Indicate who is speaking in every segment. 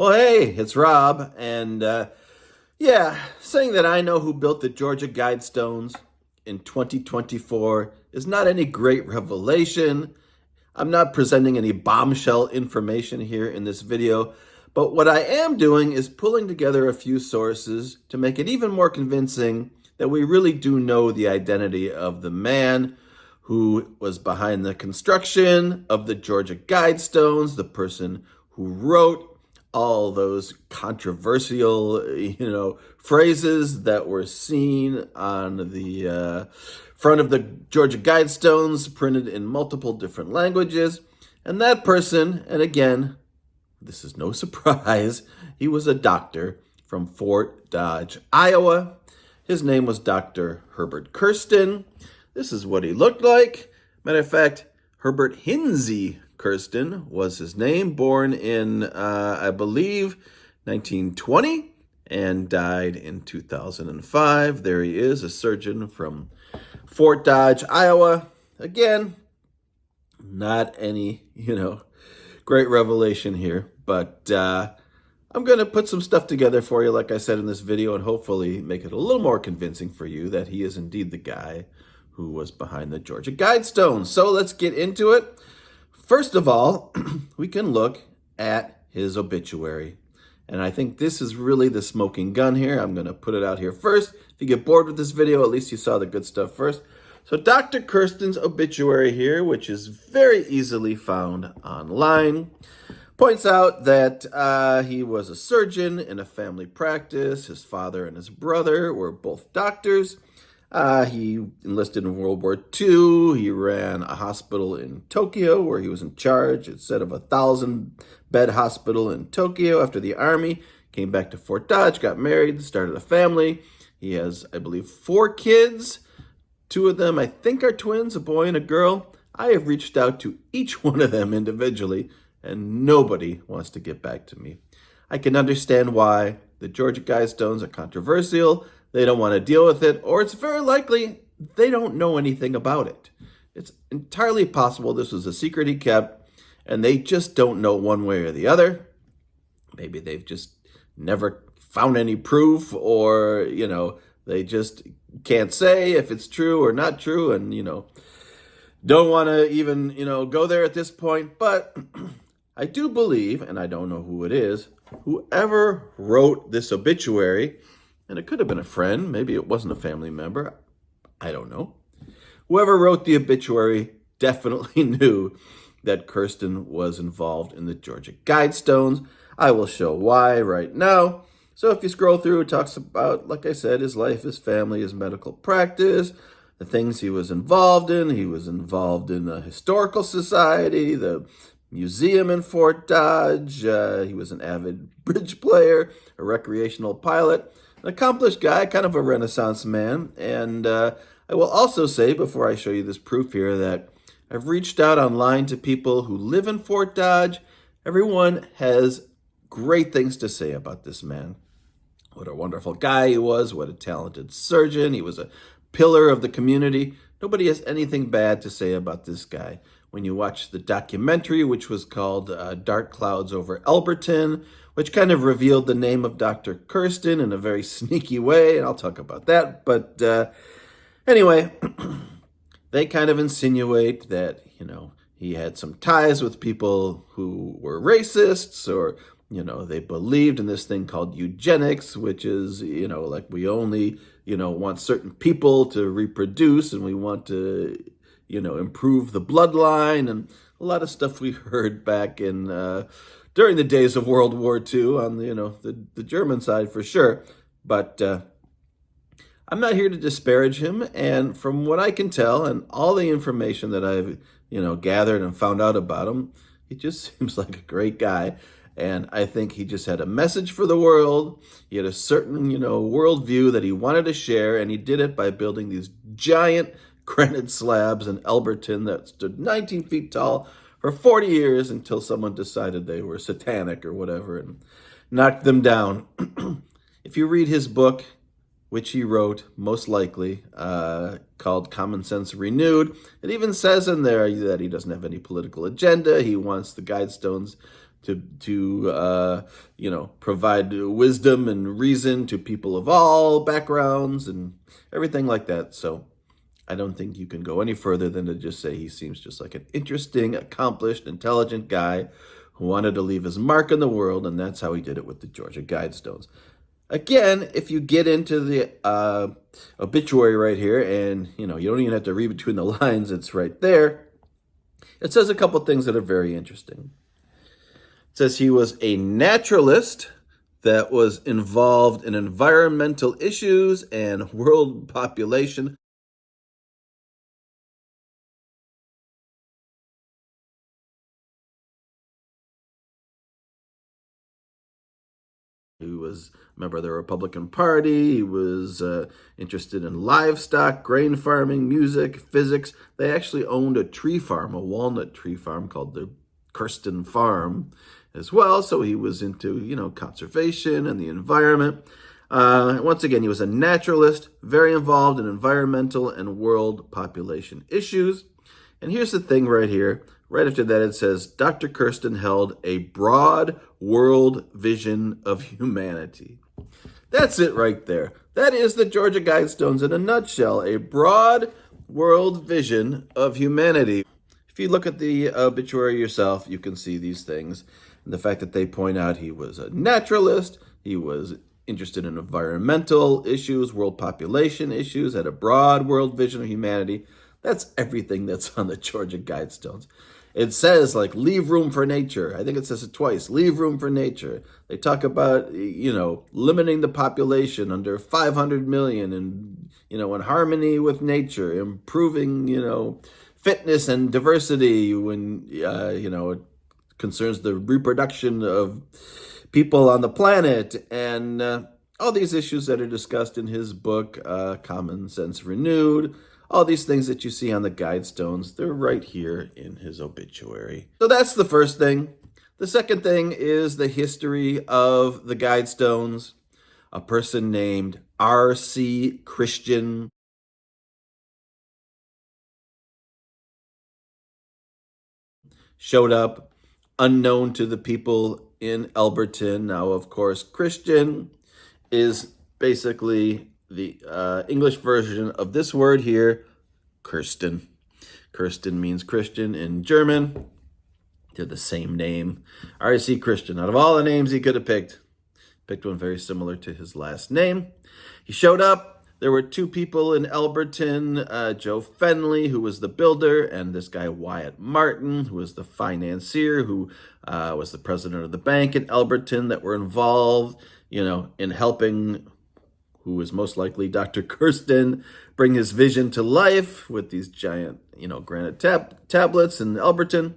Speaker 1: Well, hey, it's Rob, and saying that I know who built the Georgia Guidestones in 2024 is not any great revelation. I'm not presenting any bombshell information here in this video, but what I am doing is pulling together a few sources to make it even more convincing that we really do know the identity of the man who was behind the construction of the Georgia Guidestones, the person who wrote all those controversial, phrases that were seen on the front of the Georgia Guidestones, printed in multiple different languages. And that person, and again, this is no surprise, he was a doctor from Fort Dodge, Iowa. His name was Dr. Herbert Kirsten. This is what he looked like. Matter of fact, Herbert Hinsey Kirsten was his name, born in, I believe, 1920 and died in 2005. There he is, a surgeon from Fort Dodge, Iowa. Again, not any, great revelation here, but I'm going to put some stuff together for you, like I said in this video, and hopefully make it a little more convincing for you that he is indeed the guy who was behind the Georgia Guidestones. So let's get into it. First of all, we can look at his obituary. And I think this is really the smoking gun here. I'm going to put it out here first. If you get bored with this video, at least you saw the good stuff first. So Dr. Kirsten's obituary here, which is very easily found online, points out that he was a surgeon in a family practice. His father and his brother were both doctors. He enlisted in World War II. He ran a hospital in Tokyo where he was in charge instead of a 1,000-bed hospital in Tokyo after the Army. Came back to Fort Dodge, got married, started a family. He has, I believe, 4 kids. 2 of them, I think, are twins, a boy and a girl. I have reached out to each one of them individually, and nobody wants to get back to me. I can understand why. The Georgia Guidestones are controversial. They don't want to deal with it, or it's very likely they don't know anything about it. It's entirely possible this was a secret he kept, and they just don't know one way or the other. Maybe they've just never found any proof, or, they just can't say if it's true or not true, and, don't want to even, go there at this point. But I do believe, and I don't know who it is, whoever wrote this obituary, and it could have been a friend, maybe it wasn't a family member, I don't know. Whoever wrote the obituary definitely knew that Kirsten was involved in the Georgia Guidestones. I will show why right now. So if you scroll through, it talks about, like I said, his life, his family, his medical practice, the things he was involved in. He was involved in the Historical Society, the museum in Fort Dodge. He was an avid bridge player, a recreational pilot, an accomplished guy, kind of a Renaissance man. And I will also say, before I show you this proof here, that I've reached out online to people who live in Fort Dodge. Everyone has great things to say about this man. What a wonderful guy he was. What a talented surgeon. He was a pillar of the community. Nobody has anything bad to say about this guy. When you watch the documentary, which was called Dark Clouds Over Elberton, which kind of revealed the name of Dr. Kirsten in a very sneaky way, and I'll talk about that. But anyway, they kind of insinuate that, he had some ties with people who were racists, or, they believed in this thing called eugenics, which is, like we only, want certain people to reproduce, and we want to, improve the bloodline, and a lot of stuff we heard back in during the days of World War II on the German side for sure. But I'm not here to disparage him, and from what I can tell and all the information that I've gathered and found out about him, he just seems like a great guy. And I think he just had a message for the world. He had a certain, worldview that he wanted to share, and he did it by building these giant granite slabs in Elberton that stood 19 feet tall for 40 years until someone decided they were satanic or whatever and knocked them down. If you read his book, which he wrote, most likely, called Common Sense Renewed, it even says in there that he doesn't have any political agenda. He wants the Guidestones to provide wisdom and reason to people of all backgrounds and everything like that. So I don't think you can go any further than to just say he seems just like an interesting, accomplished, intelligent guy who wanted to leave his mark in the world, and that's how he did it with the Georgia Guidestones. Again, if you get into the obituary right here, and you don't even have to read between the lines, it's right there. It says a couple things that are very interesting. It says he was a naturalist that was involved in environmental issues and world population. He was a member of the Republican Party. He was interested in livestock, grain farming, music, physics. They actually owned a tree farm, a walnut tree farm called the Kirsten Farm as well. So he was into, conservation and the environment. Once again, he was a naturalist, very involved in environmental and world population issues. And here's the thing right here. Right after that, it says, Dr. Kirsten held a broad world vision of humanity. That's it right there. That is the Georgia Guidestones in a nutshell, a broad world vision of humanity. If you look at the obituary yourself, you can see these things. And the fact that they point out he was a naturalist, he was interested in environmental issues, world population issues, had a broad world vision of humanity. That's everything that's on the Georgia Guidestones. It says, leave room for nature. I think it says it twice, leave room for nature. They talk about, limiting the population under 500 million and, in harmony with nature, improving, fitness and diversity when, it concerns the reproduction of people on the planet, and all these issues that are discussed in his book, Common Sense Renewed. All these things that you see on the Guidestones, they're right here in his obituary. So that's the first thing. The second thing is the history of the Guidestones. A person named R.C. Christian showed up, unknown to the people in Elberton. Now, of course, Christian is basically the English version of this word here, Kirsten. Kirsten means Christian in German. They're the same name. R.C. Christian. Out of all the names he could have picked one very similar to his last name. He showed up. There were two people in Elberton, Joe Fenley, who was the builder, and this guy Wyatt Martin, who was the financier, who was the president of the bank in Elberton, that were involved, in helping who is most likely Dr. Kirsten, bring his vision to life with these giant, granite tablets in Elberton.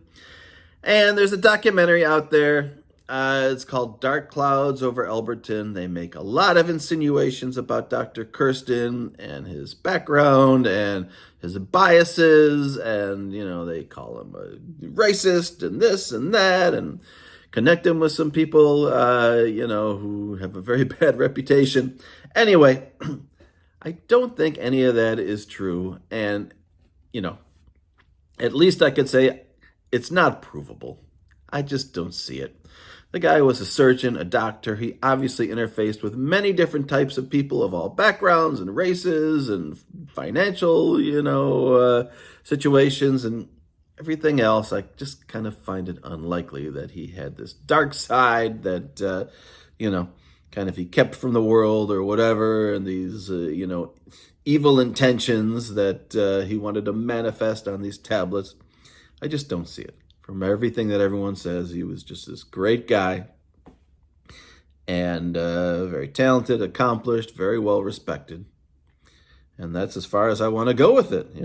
Speaker 1: And there's a documentary out there. It's called Dark Clouds Over Elberton. They make a lot of insinuations about Dr. Kirsten and his background and his biases. And, they call him a racist and this and that, and connect him with some people, who have a very bad reputation. Anyway, I don't think any of that is true. And, at least I could say it's not provable. I just don't see it. The guy was a surgeon, a doctor. He obviously interfaced with many different types of people of all backgrounds and races and financial, situations and everything else. I just kind of find it unlikely that he had this dark side that, kind of he kept from the world or whatever, and these, evil intentions that he wanted to manifest on these tablets. I just don't see it. From everything that everyone says, he was just this great guy and very talented, accomplished, very well respected. And that's as far as I want to go with it,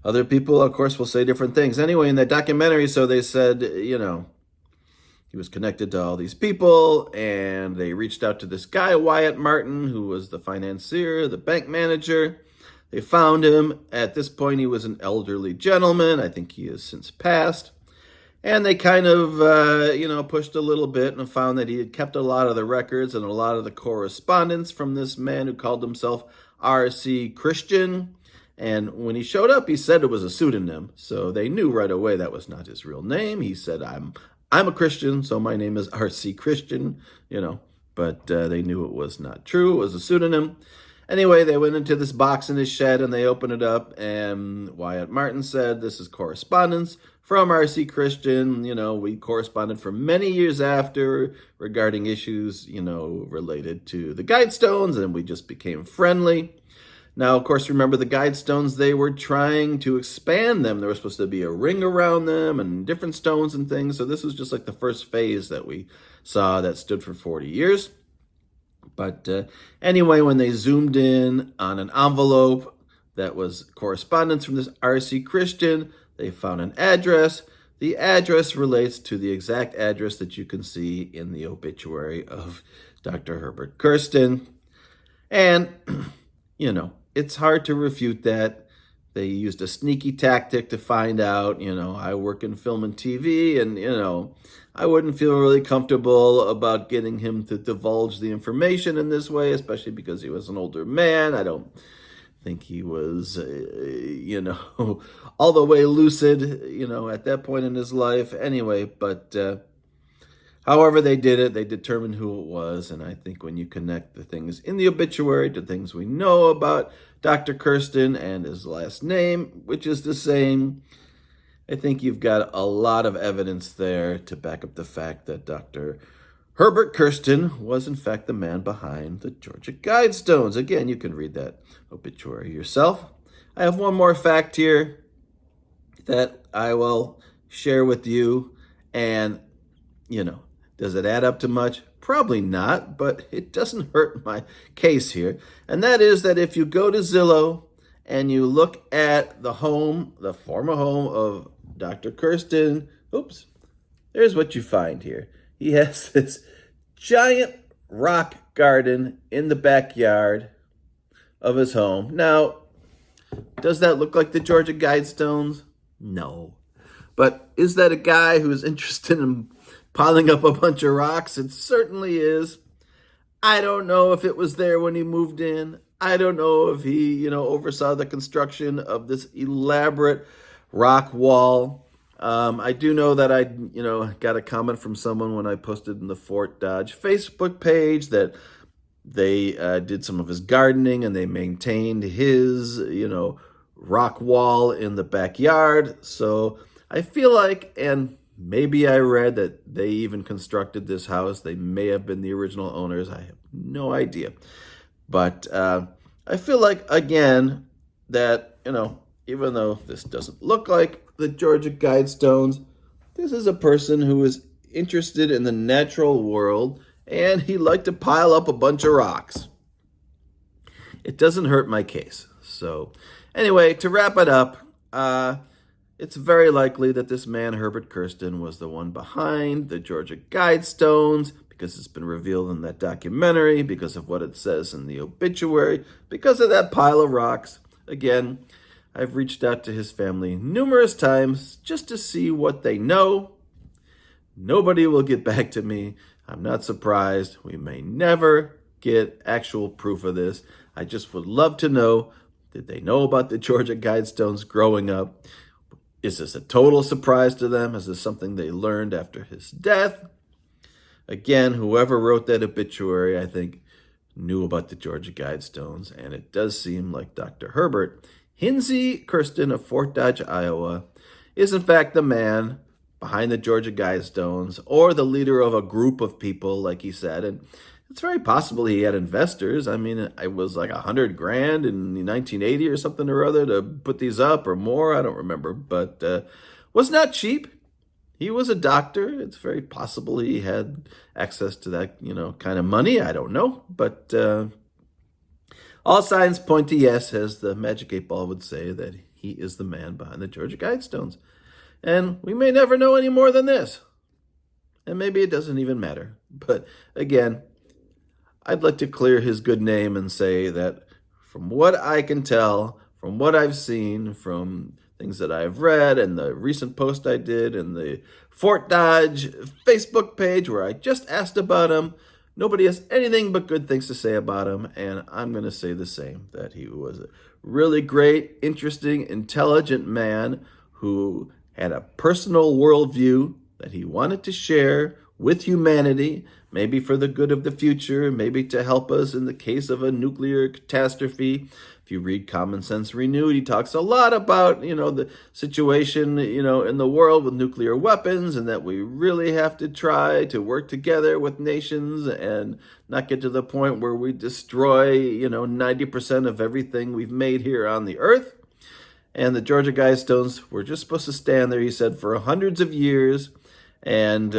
Speaker 1: Other people, of course, will say different things. Anyway, in that documentary, so they said, he was connected to all these people, and they reached out to this guy, Wyatt Martin, who was the financier, the bank manager. They found him. At this point, he was an elderly gentleman. I think he has since passed. And they kind of, pushed a little bit and found that he had kept a lot of the records and a lot of the correspondence from this man who called himself R.C. Christian. And when he showed up, he said it was a pseudonym. So they knew right away that was not his real name. He said, I'm I'm a Christian, so my name is R.C. Christian, but they knew it was not true. It was a pseudonym. Anyway, they went into this box in his shed and they opened it up, and Wyatt Martin said, "This is correspondence from R.C. Christian. We corresponded for many years after regarding issues, related to the Guidestones, and we just became friendly." Now, of course, remember the Guidestones, they were trying to expand them. There was supposed to be a ring around them and different stones and things. So this was just like the first phase that we saw that stood for 40 years. But anyway, when they zoomed in on an envelope that was correspondence from this R.C. Christian, they found an address. The address relates to the exact address that you can see in the obituary of Dr. Herbert Kirsten. And, it's hard to refute that. They used a sneaky tactic to find out, I work in film and TV, and, I wouldn't feel really comfortable about getting him to divulge the information in this way, especially because he was an older man. I don't think he was, all the way lucid, at that point in his life anyway. But however they did it, they determined who it was. And I think when you connect the things in the obituary to things we know about Dr. Kirsten and his last name, which is the same, I think you've got a lot of evidence there to back up the fact that Dr. Herbert Kirsten was in fact the man behind the Georgia Guidestones. Again, you can read that obituary yourself. I have one more fact here that I will share with you. And, does it add up to much? Probably not, but it doesn't hurt my case here. And that is that if you go to Zillow and you look at the former home of Dr. Kirsten, there's what you find here. He has this giant rock garden in the backyard of his home. Now, does that look like the Georgia Guidestones? No. But is that a guy who's interested in piling up a bunch of rocks? It certainly is. I don't know if it was there when he moved in. I don't know if he, oversaw the construction of this elaborate rock wall. I do know that I, got a comment from someone when I posted in the Fort Dodge Facebook page that they did some of his gardening and they maintained his, rock wall in the backyard. So I feel like, and maybe I read that they even constructed this house. They may have been the original owners. I have no idea. But I feel like, again, that, even though this doesn't look like the Georgia Guidestones, this is a person who is interested in the natural world, and he liked to pile up a bunch of rocks. It doesn't hurt my case. So anyway, to wrap it up, it's very likely that this man, Herbert Kirsten, was the one behind the Georgia Guidestones, because it's been revealed in that documentary, because of what it says in the obituary, because of that pile of rocks. Again, I've reached out to his family numerous times just to see what they know. Nobody will get back to me. I'm not surprised. We may never get actual proof of this. I just would love to know, did they know about the Georgia Guidestones growing up? Is this a total surprise to them? Is this something they learned after his death? Again, whoever wrote that obituary, I think, knew about the Georgia Guidestones, and it does seem like Dr. Herbert Hinsey Kirsten of Fort Dodge, Iowa, is in fact the man behind the Georgia Guidestones, or the leader of a group of people, like he said. And it's very possible he had investors. I mean, it was like $100,000 in 1980 or something or other to put these up, or more. I don't remember, but was not cheap. He was a doctor. It's very possible he had access to that, kind of money. I don't know, but all signs point to yes, as the Magic 8 Ball would say, that he is the man behind the Georgia Guidestones. And we may never know any more than this. And maybe it doesn't even matter. But again, I'd like to clear his good name and say that from what I can tell, from what I've seen, from things that I've read, and the recent post I did in the Fort Dodge Facebook page where I just asked about him, nobody has anything but good things to say about him. And I'm going to say the same, that he was a really great, interesting, intelligent man who had a personal worldview that he wanted to share with humanity, maybe for the good of the future, maybe to help us in the case of a nuclear catastrophe. If you read Common Sense Renewed, he talks a lot about, the situation, in the world with nuclear weapons, and that we really have to try to work together with nations and not get to the point where we destroy, 90% of everything we've made here on the earth. And the Georgia Guidestones were just supposed to stand there, he said, for hundreds of years and,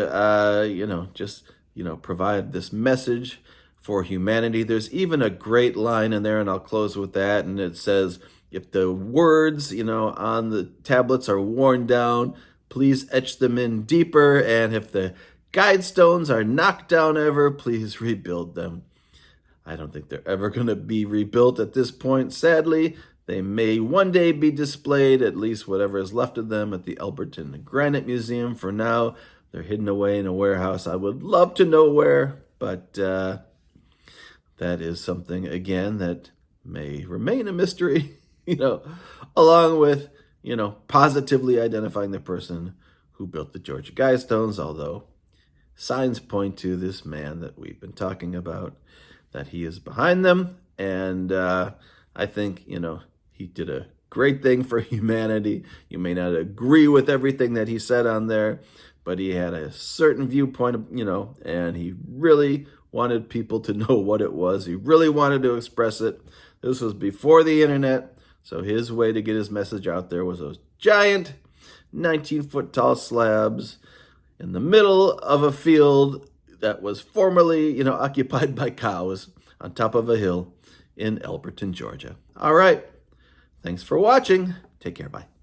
Speaker 1: provide this message for humanity. There's even a great line in there, and I'll close with that. And it says, if the words, on the tablets are worn down, please etch them in deeper. And if the Guidestones are knocked down ever, please rebuild them. I don't think they're ever going to be rebuilt at this point, sadly. They may one day be displayed, at least whatever is left of them, at the Elberton Granite Museum. For now, they're hidden away in a warehouse. I would love to know where, but that is something, again, that may remain a mystery, along with, positively identifying the person who built the Georgia Guidestones, although signs point to this man that we've been talking about, that he is behind them. And I think, he did a great thing for humanity. You may not agree with everything that he said on there, but he had a certain viewpoint, and he really wanted people to know what it was. He really wanted to express it. This was before the internet, so his way to get his message out there was those giant 19-foot tall slabs in the middle of a field that was formerly, occupied by cows on top of a hill in Elberton, Georgia. All right. Thanks for watching. Take care. Bye.